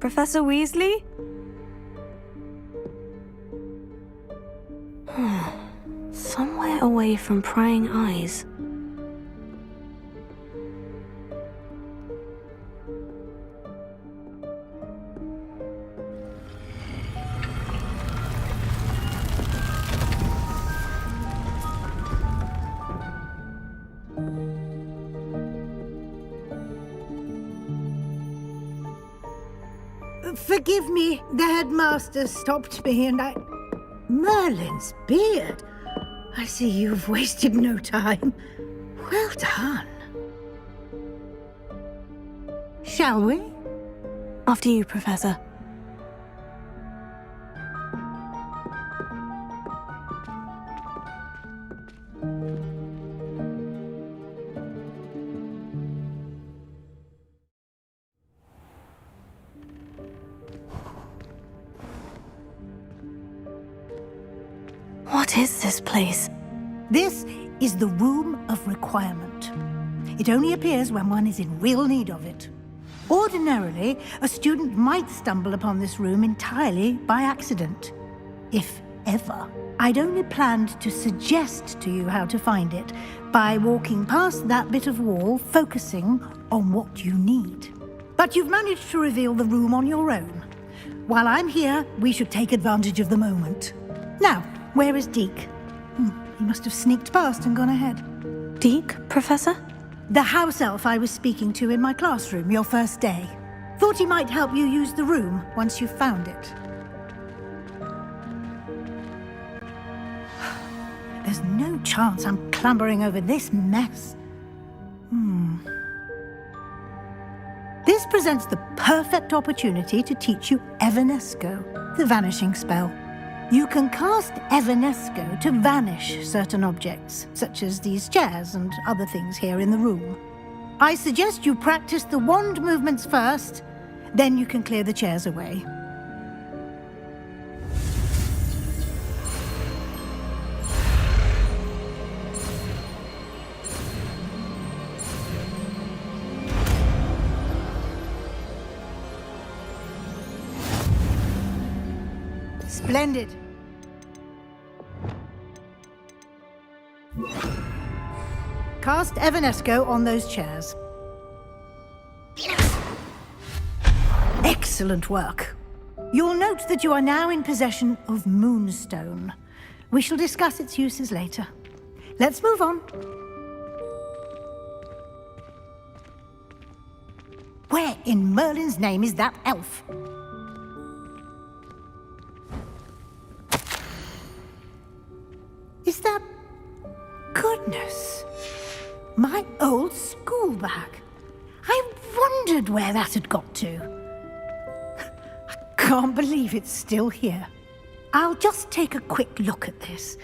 Professor Weasley? Somewhere away from prying eyes. Forgive me, the headmaster stopped me and I... Merlin's beard! I see you've wasted no time. Well done. Shall we? After you, Professor. What is this place? This is the Room of Requirement. It only appears when one is in real need of it. Ordinarily, a student might stumble upon this room entirely by accident. If ever. I'd only planned to suggest to you how to find it by walking past that bit of wall, focusing on what you need. But you've managed to reveal the room on your own. While I'm here, we should take advantage of the moment. Now, where is Deke? He must have sneaked past and gone ahead. Deke, Professor? The house elf I was speaking to in my classroom your first day. Thought he might help you use the room once you've found it. There's no chance I'm clambering over this mess. This presents the perfect opportunity to teach you Evanesco, the vanishing spell. You can cast Evanesco to vanish certain objects, such as these chairs and other things here in the room. I suggest you practice the wand movements first, then you can clear the chairs away. Splendid. Cast Evanesco on those chairs. Excellent work. You'll note that you are now in possession of Moonstone. We shall discuss its uses later. Let's move on. Where in Merlin's name is that elf? Is that... Goodness. My old school bag. I wondered where that had got to. I can't believe it's still here. I'll just take a quick look at this.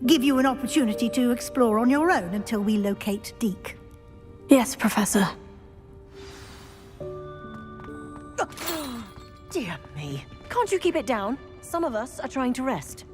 Give you an opportunity to explore on your own until we locate Deke. Yes, Professor. Dear me. Can't you keep it down? Some of us are trying to rest.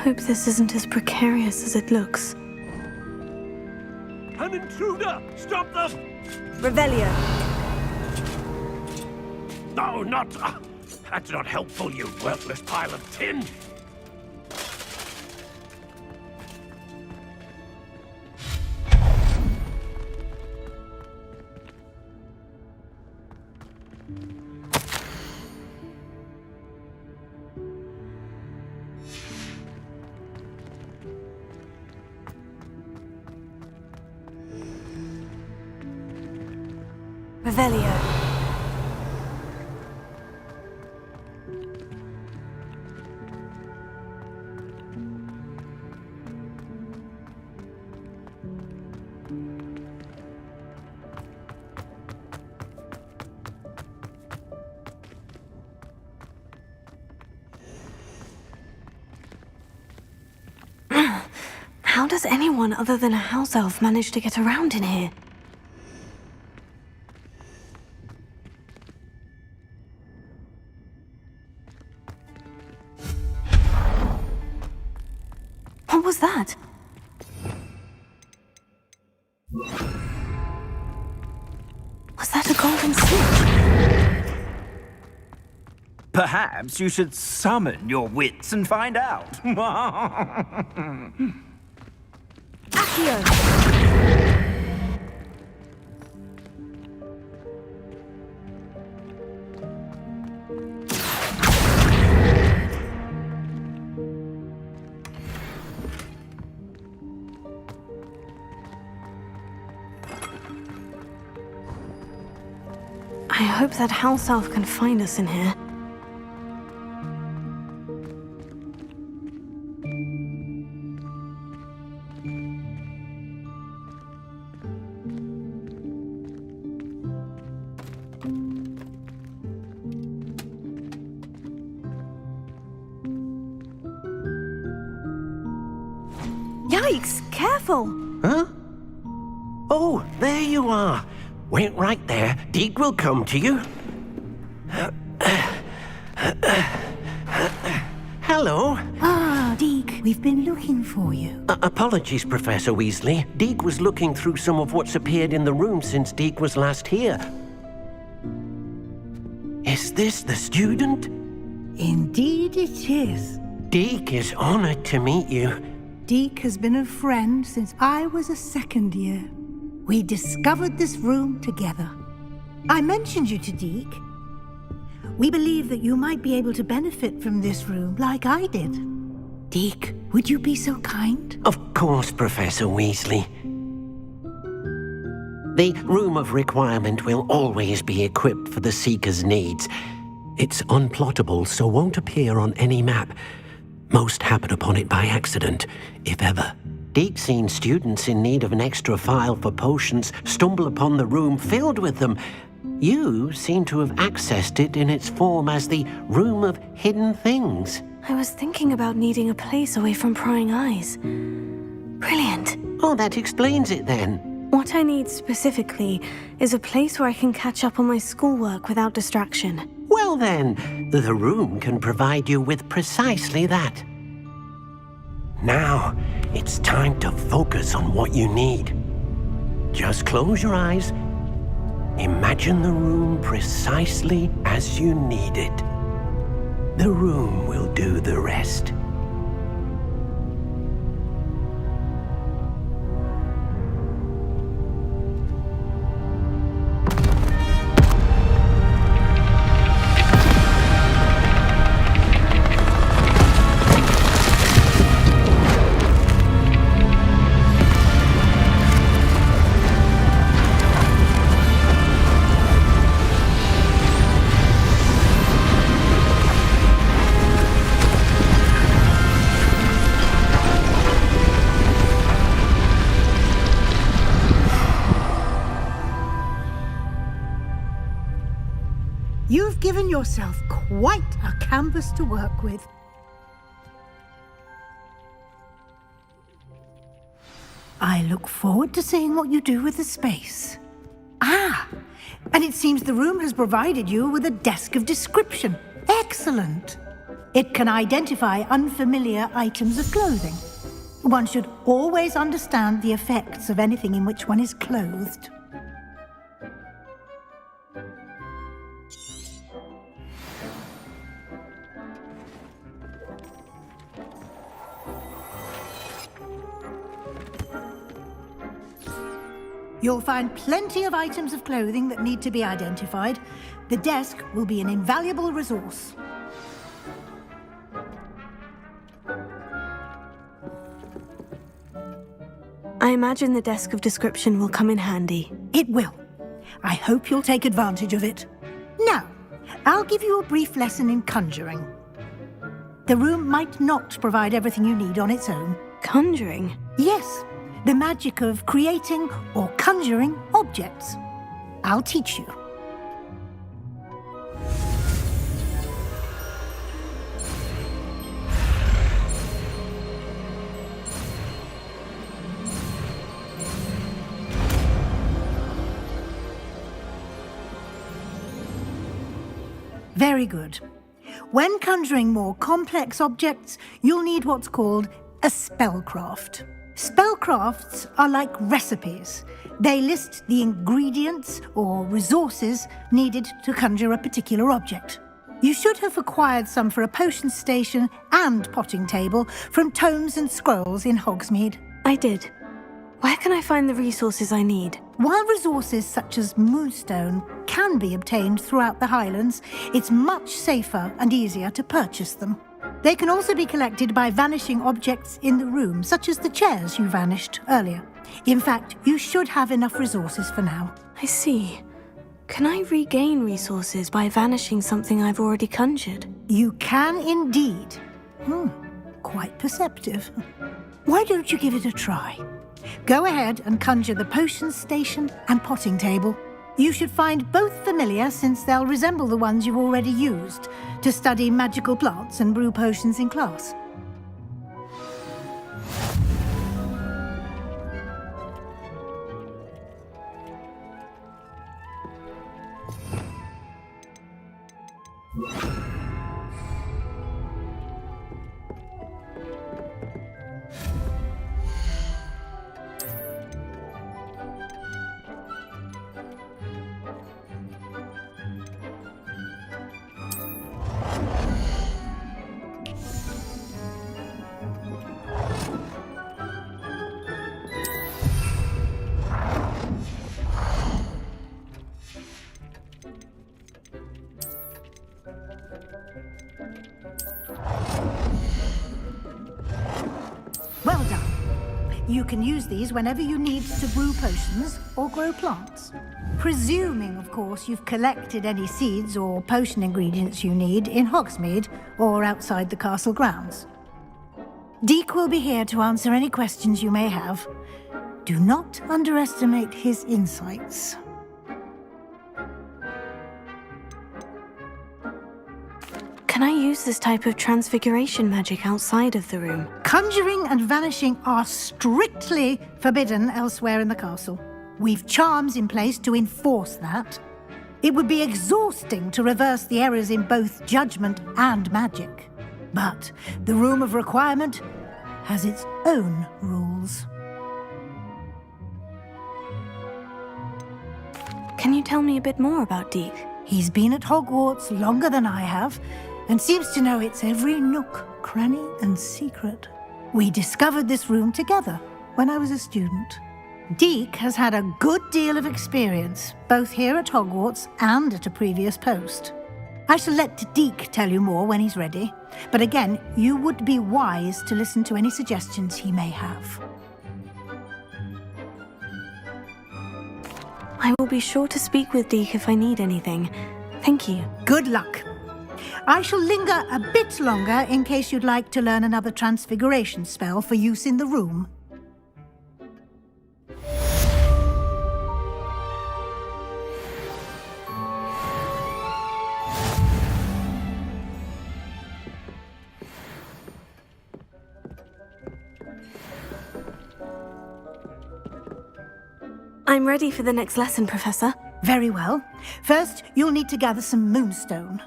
Hope this isn't as precarious as it looks. An intruder! Stop them! Revelio. No, not... That's not helpful, you worthless pile of tin! Revelio. How does anyone other than a house elf manage to get around in here? What was that? Was that a golden switch? Perhaps you should summon your wits and find out. Accio! I hope that house elf can find us in here. Yikes! Careful! Huh? Oh, there you are. Wait right there. Deke will come to you. Hello. Ah, Deke, we've been looking for you. Apologies, Professor Weasley. Deke was looking through some of what's appeared in the room since Deke was last here. Is this the student? Indeed it is. Deke is honored to meet you. Deke has been a friend since I was a second year. We discovered this room together. I mentioned you to Deke. We believe that you might be able to benefit from this room like I did. Deke, would you be so kind? Of course, Professor Weasley. The Room of Requirement will always be equipped for the Seeker's needs. It's unplottable, so won't appear on any map. Most happen upon it by accident, if ever. Deke's seen students in need of an extra file for potions stumble upon the room filled with them. You seem to have accessed it in its form as the Room of Hidden Things. I was thinking about needing a place away from prying eyes. Brilliant. Oh, that explains it then. What I need specifically is a place where I can catch up on my schoolwork without distraction. Well then, the room can provide you with precisely that. Now, it's time to focus on what you need. Just close your eyes. Imagine the room precisely as you need it. The room will do the rest. You've given yourself quite a canvas to work with. I look forward to seeing what you do with the space. Ah, and it seems the room has provided you with a desk of description. Excellent. It can identify unfamiliar items of clothing. One should always understand the effects of anything in which one is clothed. You'll find plenty of items of clothing that need to be identified. The desk will be an invaluable resource. I imagine the desk of description will come in handy. It will. I hope you'll take advantage of it. Now, I'll give you a brief lesson in conjuring. The room might not provide everything you need on its own. Conjuring? Yes, the magic of creating or conjuring objects. I'll teach you. Very good. When conjuring more complex objects, you'll need what's called a spellcraft. Spellcrafts are like recipes. They list the ingredients or resources needed to conjure a particular object. You should have acquired some for a potion station and potting table from tomes and scrolls in Hogsmeade. I did. Where can I find the resources I need? While resources such as moonstone can be obtained throughout the Highlands, it's much safer and easier to purchase them. They can also be collected by vanishing objects in the room, such as the chairs you vanished earlier. In fact, you should have enough resources for now. I see. Can I regain resources by vanishing something I've already conjured? You can indeed. Quite perceptive. Why don't you give it a try? Go ahead and conjure the potion station and potting table. You should find both familiar, since they'll resemble the ones you've already used to study magical plants and brew potions in class. Well done. You can use these whenever you need to brew potions or grow plants. Presuming, of course, you've collected any seeds or potion ingredients you need in Hogsmeade or outside the castle grounds. Deek will be here to answer any questions you may have. Do not underestimate his insights. Can I use this type of transfiguration magic outside of the room? Conjuring and vanishing are strictly forbidden elsewhere in the castle. We've charms in place to enforce that. It would be exhausting to reverse the errors in both judgment and magic. But the Room of Requirement has its own rules. Can you tell me a bit more about Deek? He's been at Hogwarts longer than I have, and seems to know its every nook, cranny, and secret. We discovered this room together when I was a student. Deek has had a good deal of experience, both here at Hogwarts and at a previous post. I shall let Deek tell you more when he's ready, but again, you would be wise to listen to any suggestions he may have. I will be sure to speak with Deek if I need anything. Thank you. Good luck. I shall linger a bit longer in case you'd like to learn another transfiguration spell for use in the room. I'm ready for the next lesson, Professor. Very well. First, you'll need to gather some moonstone.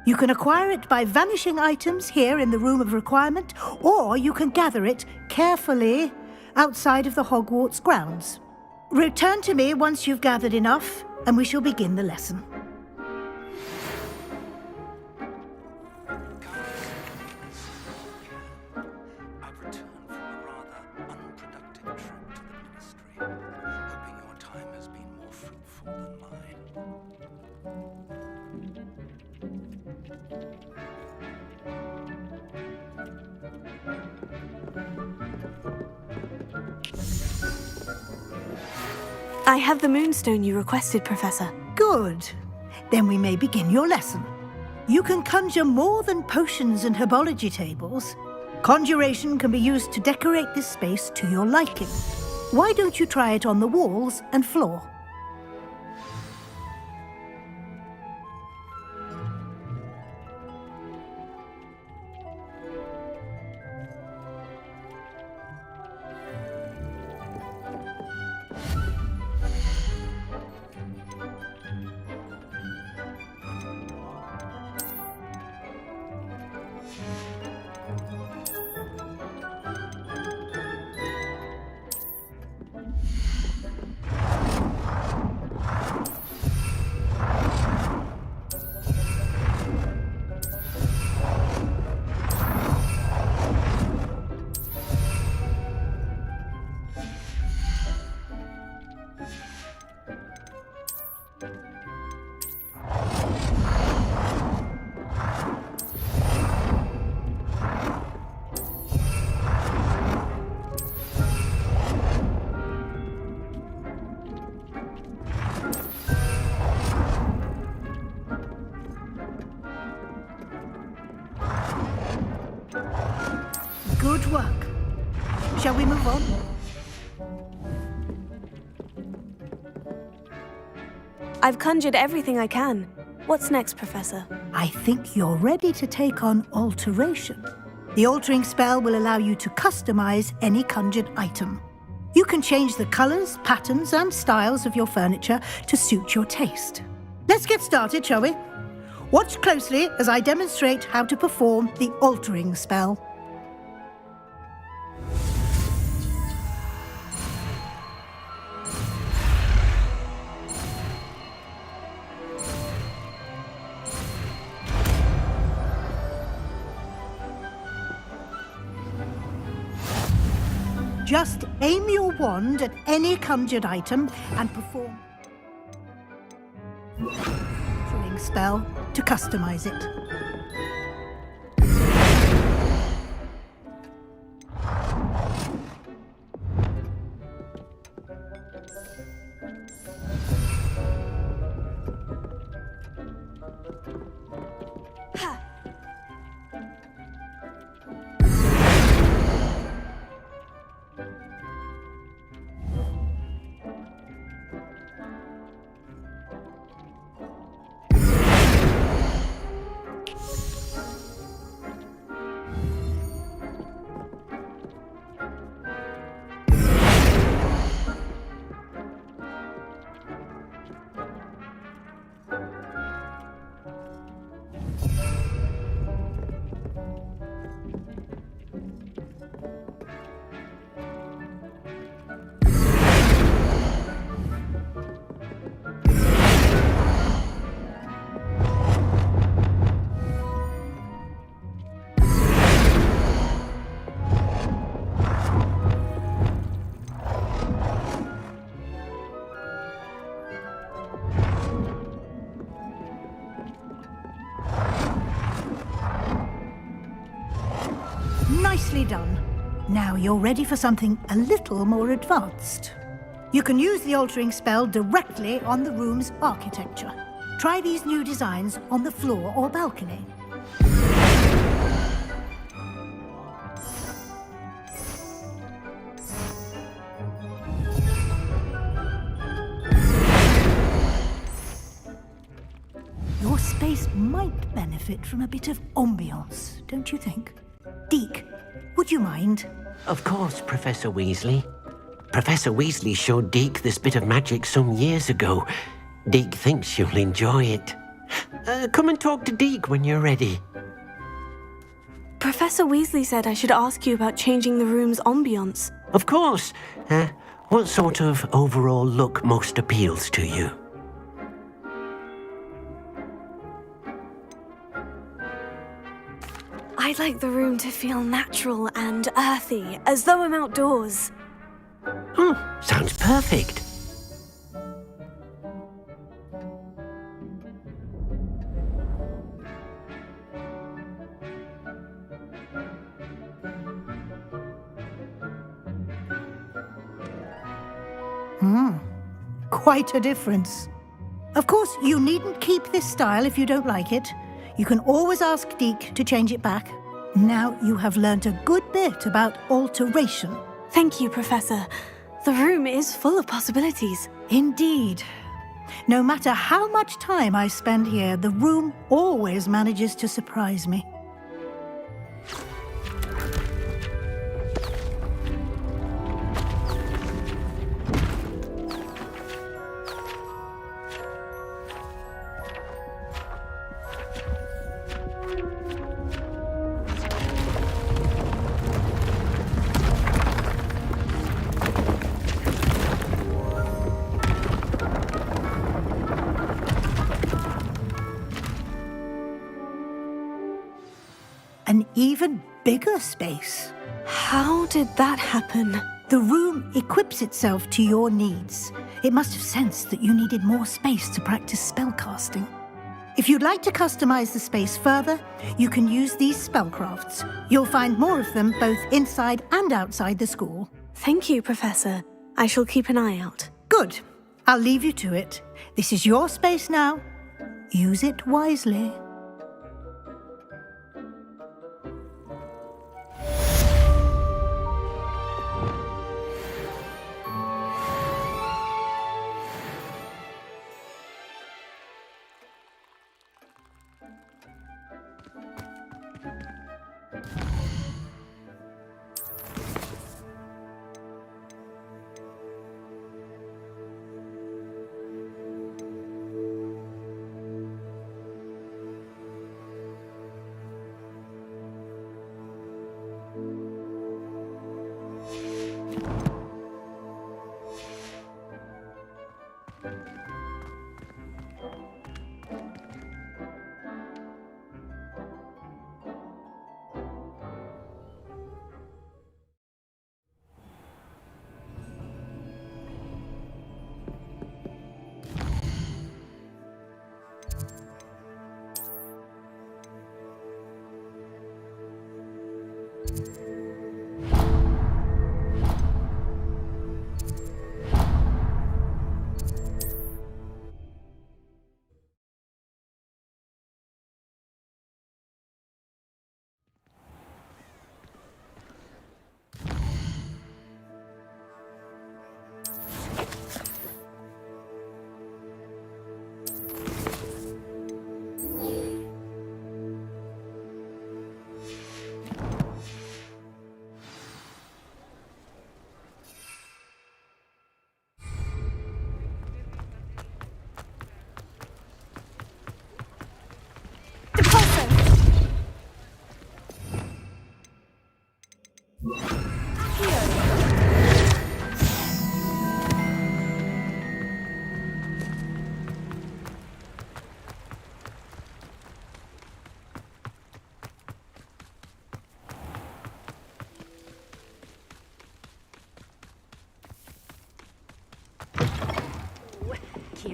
You can acquire it by vanishing items here in the Room of Requirement, or you can gather it carefully outside of the Hogwarts grounds. Return to me once you've gathered enough, and we shall begin the lesson. I've returned from a rather unproductive trip to the Ministry, hoping your time I have the moonstone you requested, Professor. Good. Then we may begin your lesson. You can conjure more than potions and herbology tables. Conjuration can be used to decorate this space to your liking. Why don't you try it on the walls and floor? Good work. Shall we move on? I've conjured everything I can. What's next, Professor? I think you're ready to take on alteration. The altering spell will allow you to customize any conjured item. You can change the colors, patterns, and styles of your furniture to suit your taste. Let's get started, shall we? Watch closely as I demonstrate how to perform the altering spell. Just aim your wand at any conjured item and perform altering spell to customize it. Nicely done. Now you're ready for something a little more advanced. You can use the altering spell directly on the room's architecture. Try these new designs on the floor or balcony. Your space might benefit from a bit of ambiance, don't you think? Deke, would you mind? Of course, Professor Weasley. Professor Weasley showed Deke this bit of magic some years ago. Deke thinks you'll enjoy it. Come and talk to Deke when you're ready. Professor Weasley said I should ask you about changing the room's ambiance. Of course. What sort of overall look most appeals to you? I'd like the room to feel natural and earthy, as though I'm outdoors. Oh, sounds perfect. Quite a difference. Of course, you needn't keep this style if you don't like it. You can always ask Deke to change it back. Now you have learnt a good bit about alteration. Thank you, Professor. The room is full of possibilities. Indeed. No matter how much time I spend here, the room always manages to surprise me. An even bigger space. How did that happen? The room equips itself to your needs. It must have sensed that you needed more space to practice spellcasting. If you'd like to customize the space further, you can use these spellcrafts. You'll find more of them both inside and outside the school. Thank you, Professor. I shall keep an eye out. Good. I'll leave you to it. This is your space now. Use it wisely.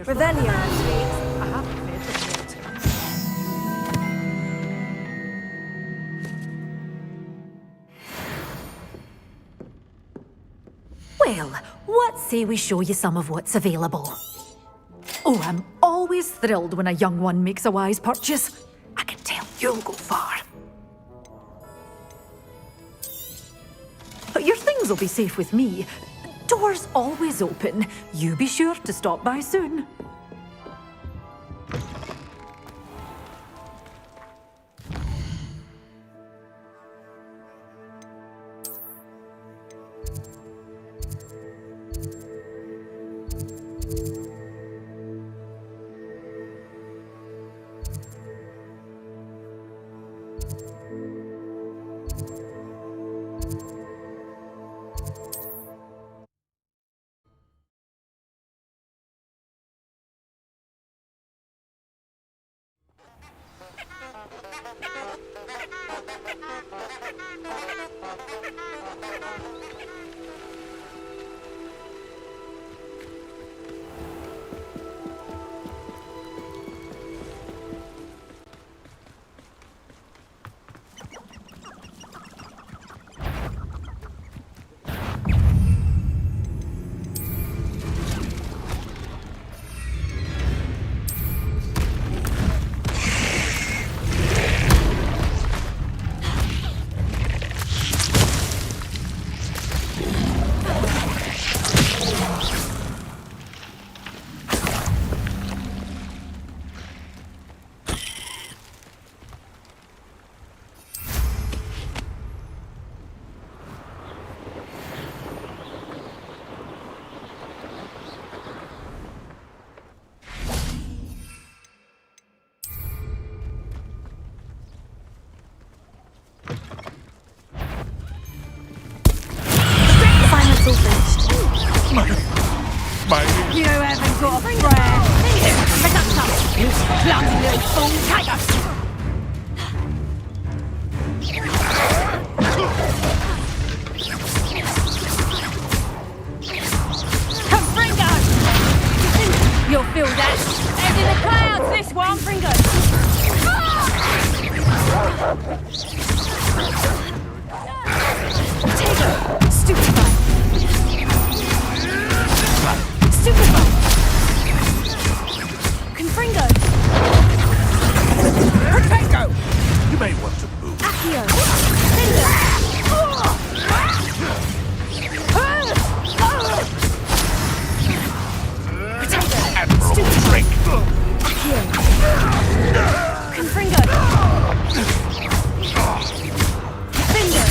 Revelio. Well, what say we show you some of what's available? Oh, I'm always thrilled when a young one makes a wise purchase. I can tell you'll go far. But your things will be safe with me. Doors always open. You be sure to stop by soon. haven't got a prayer. Pick up some, you clumsy little fool. Take us. Confringo! You'll feel that. Head in the clouds, this one. Confringo! Tego! Stupefy! Stupefy! Confringo! Protego! You may want to move. Accio! Cinder! Potato! Admirable trick. Accio! Confringo! Cinder!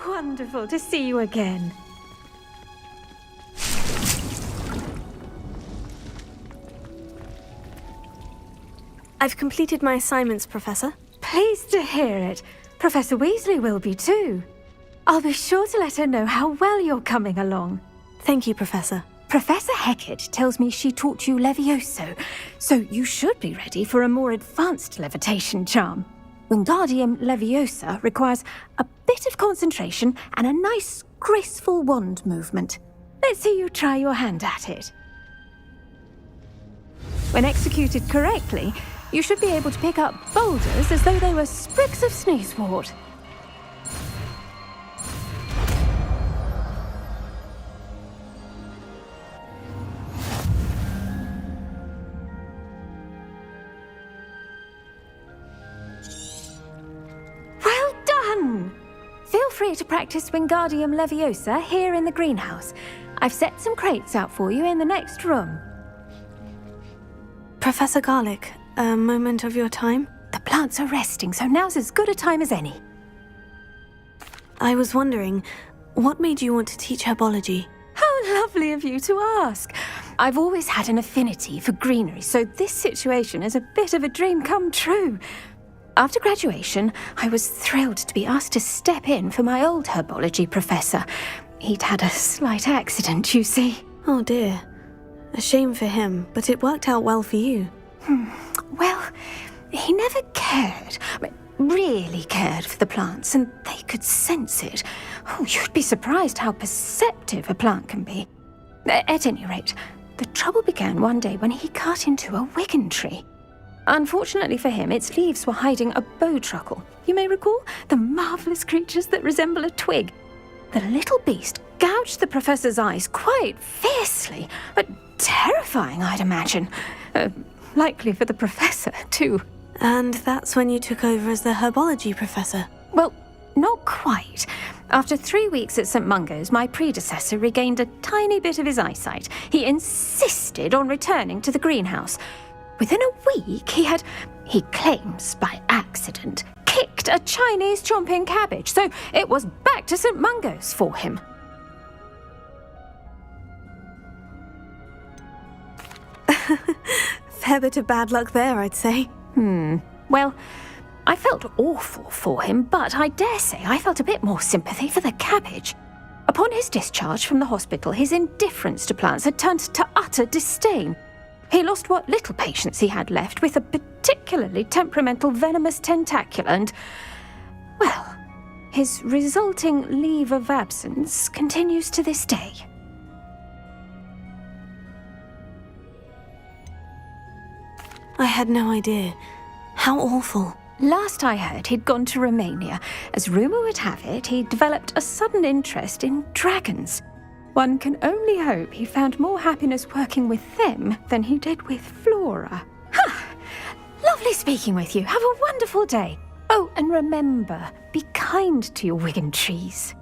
Wonderful to see you again. I've completed my assignments, Professor. Pleased to hear it. Professor Weasley will be too. I'll be sure to let her know how well you're coming along. Thank you, Professor. Professor Hecat tells me she taught you Levioso, so you should be ready for a more advanced levitation charm. Wingardium Leviosa requires a bit of concentration and a nice, graceful wand movement. Let's see you try your hand at it. When executed correctly, you should be able to pick up boulders as though they were sprigs of sneezewort. Well done! Feel free to practice Wingardium Leviosa here in the greenhouse. I've set some crates out for you in the next room. Professor Garlick, a moment of your time? The plants are resting, so now's as good a time as any. I was wondering, what made you want to teach herbology? How lovely of you to ask. I've always had an affinity for greenery, so this situation is a bit of a dream come true. After graduation, I was thrilled to be asked to step in for my old herbology professor. He'd had a slight accident, you see. Oh dear. A shame for him, but it worked out well for you. Well, he never cared, really cared for the plants, and they could sense it. Oh, you'd be surprised how perceptive a plant can be. At any rate, the trouble began one day when he cut into a wigan tree. Unfortunately for him, its leaves were hiding a bowtruckle. You may recall the marvellous creatures that resemble a twig. The little beast gouged the professor's eyes quite fiercely, but terrifying, I'd imagine. Likely for the professor, too. And that's when you took over as the herbology professor? Well, not quite. After 3 weeks at St. Mungo's, my predecessor regained a tiny bit of his eyesight. He insisted on returning to the greenhouse. Within a week, he claims by accident, kicked a Chinese chomping cabbage, so it was back to St. Mungo's for him. Fair bit of bad luck there, I'd say. Well, I felt awful for him, but I dare say I felt a bit more sympathy for the cabbage. Upon his discharge from the hospital, his indifference to plants had turned to utter disdain. He lost what little patience he had left with a particularly temperamental venomous tentacula and, well, his resulting leave of absence continues to this day. I had no idea. How awful. Last I heard, he'd gone to Romania. As rumour would have it, he developed a sudden interest in dragons. One can only hope he found more happiness working with them than he did with Flora. Lovely speaking with you. Have a wonderful day. Oh, and remember, be kind to your Wigan trees.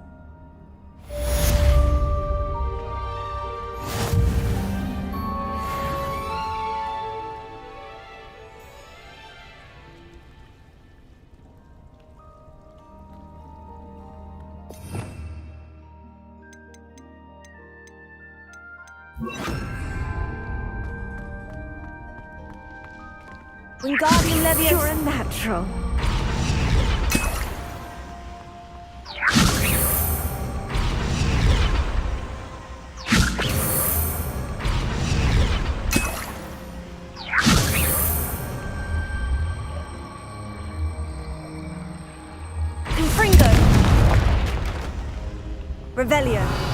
Wingardium Leviosa. You're a natural. Confringo. Revelio.